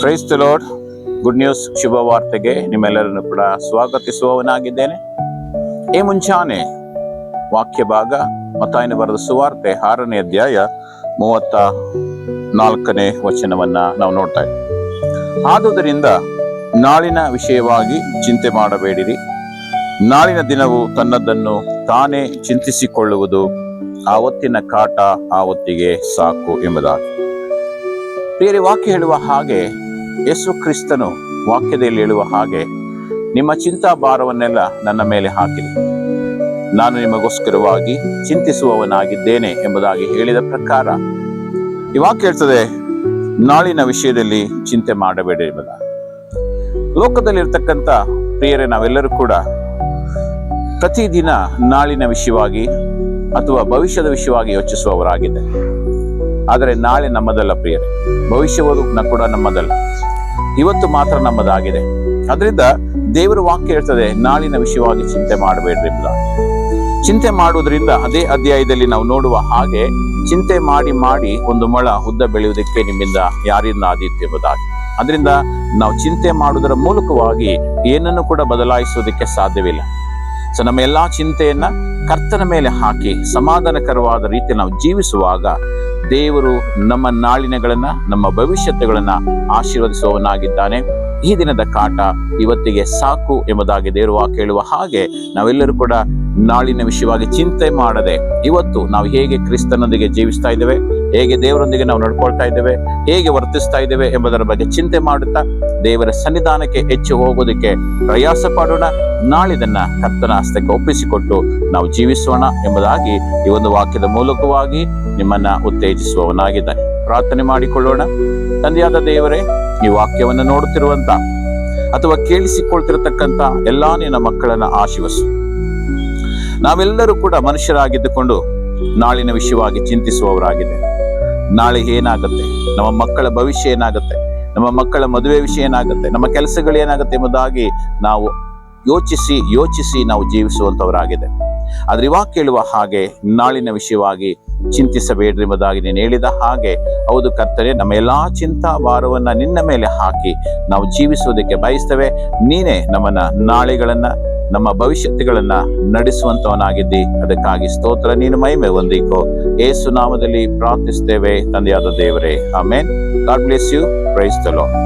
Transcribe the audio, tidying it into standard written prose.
Price the Lord. Good news ಶುಭ ವಾರ್ತೆಗೆ ನಿಮ್ಮೆಲ್ಲರನ್ನು ಕೂಡ ಸ್ವಾಗತಿಸುವವನಾಗಿದ್ದೇನೆ. ಈ ಮುಂಚಾನೆ ವಾಕ್ಯ ಭಾಗ ಮತ್ತಾಯನ ಬರೆದ ಸುವಾರ್ತೆ 6ನೇ ಅಧ್ಯಾಯ 34ನೇ ವಚನವನ್ನ ನಾವು ನೋಡ್ತಾ ಇದ್ದೀವಿ. ಆದುದರಿಂದ ನಾಳಿನ ವಿಷಯವಾಗಿ ಚಿಂತೆ ಮಾಡಬೇಡಿರಿ, ನಾಳಿನ ದಿನವು ತನ್ನದನ್ನು ತಾನೇ ಚಿಂತಿಸಿಕೊಳ್ಳುವುದು, ಆವತ್ತಿನ ಕಾಟ ಆವತ್ತಿಗೆ ಸಾಕು ಎಂಬುದಾಗಿ. ಪ್ರಿಯರೇ, ವಾಕ್ಯ ಹೇಳುವ ಹಾಗೆ, ಯೇಸು ಕ್ರಿಸ್ತನು ವಾಕ್ಯದಲ್ಲಿ ಹೇಳುವ ಹಾಗೆ, ನಿಮ್ಮ ಚಿಂತಾ ಭಾರವನ್ನೆಲ್ಲ ನನ್ನ ಮೇಲೆ ಹಾಕಿರಿ, ನಾನು ನಿಮಗೋಸ್ಕರವಾಗಿ ಚಿಂತಿಸುವವನಾಗಿದ್ದೇನೆ ಎಂಬುದಾಗಿ ಹೇಳಿದ ಪ್ರಕಾರ ಈ ವಾಕ್ಯ ಹೇಳ್ತದೆ, ನಾಳಿನ ವಿಷಯದಲ್ಲಿ ಚಿಂತೆ ಮಾಡಬೇಡಿ ಎಂಬುದಾಗಿ. ಲೋಕದಲ್ಲಿರ್ತಕ್ಕಂಥ ಪ್ರಿಯರೇ, ನಾವೆಲ್ಲರೂ ಕೂಡ ಪ್ರತಿದಿನ ನಾಳಿನ ವಿಷಯವಾಗಿ ಅಥವಾ ಭವಿಷ್ಯದ ವಿಷಯವಾಗಿ ಯೋಚಿಸುವವರಾಗಿದೆ. ಆದರೆ ನಾಳೆ ನಮ್ಮದಲ್ಲ ಪ್ರಿಯರೇ, ಭವಿಷ್ಯವು ಕೂಡ ನಮ್ಮದಲ್ಲ, ಇವತ್ತು ಮಾತ್ರ ನಮ್ಮದಾಗಿದೆ. ಅದರಿಂದ ದೇವರ ವಾಕ್ಯ ಹೇಳ್ತದೆ, ನಾಳಿನ ವಿಷಯವಾಗಿ ಚಿಂತೆ ಮಾಡಬೇಡ್ರಿ ಎಂಬುದಾಗಿ. ಚಿಂತೆ ಮಾಡುವುದರಿಂದ ಅದೇ ಅಧ್ಯಾಯದಲ್ಲಿ ನಾವು ನೋಡುವ ಹಾಗೆ, ಚಿಂತೆ ಮಾಡಿ ಮಾಡಿ ಒಂದು ಮೊಳ ಉದ್ದ ಬೆಳೆಯುವುದಕ್ಕೆ ನಿಮ್ಮಿಂದ ಯಾರಿಂದ ಆದೀತು ಎಂಬುದಾಗಿ. ಅದರಿಂದ ನಾವು ಚಿಂತೆ ಮಾಡುವುದರ ಮೂಲಕವಾಗಿ ಏನನ್ನು ಕೂಡ ಬದಲಾಯಿಸುವುದಕ್ಕೆ ಸಾಧ್ಯವಿಲ್ಲ. ಸೊ ನಮ್ಮ ಎಲ್ಲಾ ಚಿಂತೆಯನ್ನ ಕರ್ತನ ಮೇಲೆ ಹಾಕಿ ಸಮಾಧಾನಕರವಾದ ರೀತಿ ನಾವು ಜೀವಿಸುವಾಗ ದೇವರು ನಮ್ಮ ನಾಳಿನಗಳನ್ನ, ನಮ್ಮ ಭವಿಷ್ಯತ್ತುಗಳನ್ನ ಆಶೀರ್ವದಿಸುವವನಾಗಿದ್ದಾನೆ. ಈ ದಿನದ ಕಾಟ ಇವತ್ತಿಗೆ ಸಾಕು ಎಂಬುದಾಗಿ ದೇವರು ವಾಕ್ಯ ಹೇಳುವ ಹಾಗೆ, ನಾವೆಲ್ಲರೂ ಕೂಡ ನಾಳಿನ ವಿಷಯವಾಗಿ ಚಿಂತೆ ಮಾಡದೆ ಇವತ್ತು ನಾವು ಹೇಗೆ ಕ್ರಿಸ್ತನೊಂದಿಗೆ ಜೀವಿಸ್ತಾ ಇದ್ದೇವೆ, ಹೇಗೆ ದೇವರೊಂದಿಗೆ ನಾವು ನಡ್ಕೊಳ್ತಾ ಇದ್ದೇವೆ, ಹೇಗೆ ವರ್ತಿಸ್ತಾ ಇದ್ದೇವೆ ಎಂಬುದರ ಬಗ್ಗೆ ಚಿಂತೆ ಮಾಡುತ್ತಾ ದೇವರ ಸನ್ನಿಧಾನಕ್ಕೆ ಹೆಚ್ಚು ಹೋಗೋದಕ್ಕೆ ಪ್ರಯಾಸ ಪಡೋಣ. ನಾಳಿದನ್ನ ಕರ್ತನ ಹಸ್ತಕ್ಕೆ ಒಪ್ಪಿಸಿಕೊಟ್ಟು ನಾವು ಜೀವಿಸೋಣ ಎಂಬುದಾಗಿ ಈ ಒಂದು ವಾಕ್ಯದ ಮೂಲಕವಾಗಿ ನಿಮ್ಮನ್ನ ಉತ್ತೇಜಿಸುವವನಾಗಿದ್ದಾನೆ. ಪ್ರಾರ್ಥನೆ ಮಾಡಿಕೊಳ್ಳೋಣ. ತಂದೆಯಾದ ದೇವರೇ, ಈ ವಾಕ್ಯವನ್ನು ನೋಡುತ್ತಿರುವಂತ ಅಥವಾ ಕೇಳಿಸಿಕೊಳ್ತಿರತಕ್ಕಂತ ಎಲ್ಲಾ ನಿನ್ನ ಮಕ್ಕಳನ್ನ ಆಶೀರ್ವದಿಸು. ನಾವೆಲ್ಲರೂ ಕೂಡ ಮನುಷ್ಯರಾಗಿದ್ದುಕೊಂಡು ನಾಳಿನ ವಿಷಯವಾಗಿ ಚಿಂತಿಸುವವರಾಗಿದೆ. ನಾಳೆ ಏನಾಗುತ್ತೆ, ನಮ್ಮ ಮಕ್ಕಳ ಭವಿಷ್ಯ ಏನಾಗುತ್ತೆ, ನಮ್ಮ ಮಕ್ಕಳ ಮದುವೆ ವಿಷಯ ಏನಾಗುತ್ತೆ, ನಮ್ಮ ಕೆಲಸಗಳು ಏನಾಗುತ್ತೆ ಎಂಬುದಾಗಿ ನಾವು ಯೋಚಿಸಿ ನಾವು ಜೀವಿಸುವಂತವರಾಗಿದೆ. ಆದ್ರೆ ಇವಾಗ ಕೇಳುವ ಹಾಗೆ, ನಾಳಿನ ವಿಷಯವಾಗಿ ಚಿಂತಿಸಬೇಡ್ರಿ ಎಂಬುದಾಗಿ ನೀನು ಹೇಳಿದ ಹಾಗೆ, ಹೌದು ಕರ್ತನೆ, ನಮ್ಮ ಎಲ್ಲಾ ಚಿಂತಾ ಭಾರವನ್ನ ನಿನ್ನ ಮೇಲೆ ಹಾಕಿ ನಾವು ಜೀವಿಸುವುದಕ್ಕೆ ಬಯಸ್ತೇವೆ. ನೀನೇ ನಮ್ಮನ್ನ ನಾಳೆಗಳನ್ನ, ನಮ್ಮ ಭವಿಷ್ಯತ್ತುಗಳನ್ನ ನಡೆಸುವಂತವನಾಗಿದ್ದಿ. ಅದಕ್ಕಾಗಿ ಸ್ತೋತ್ರ, ನೀನು ಮಹಿಮೆ ಹೊಂದಿಕೋ. ಯೇಸು ನಾಮದಲ್ಲಿ ಪ್ರಾರ್ಥಿಸ್ತೇವೆ ತಂದೆಯಾದ ದೇವರೇ, amen. God bless you. Praise the lord.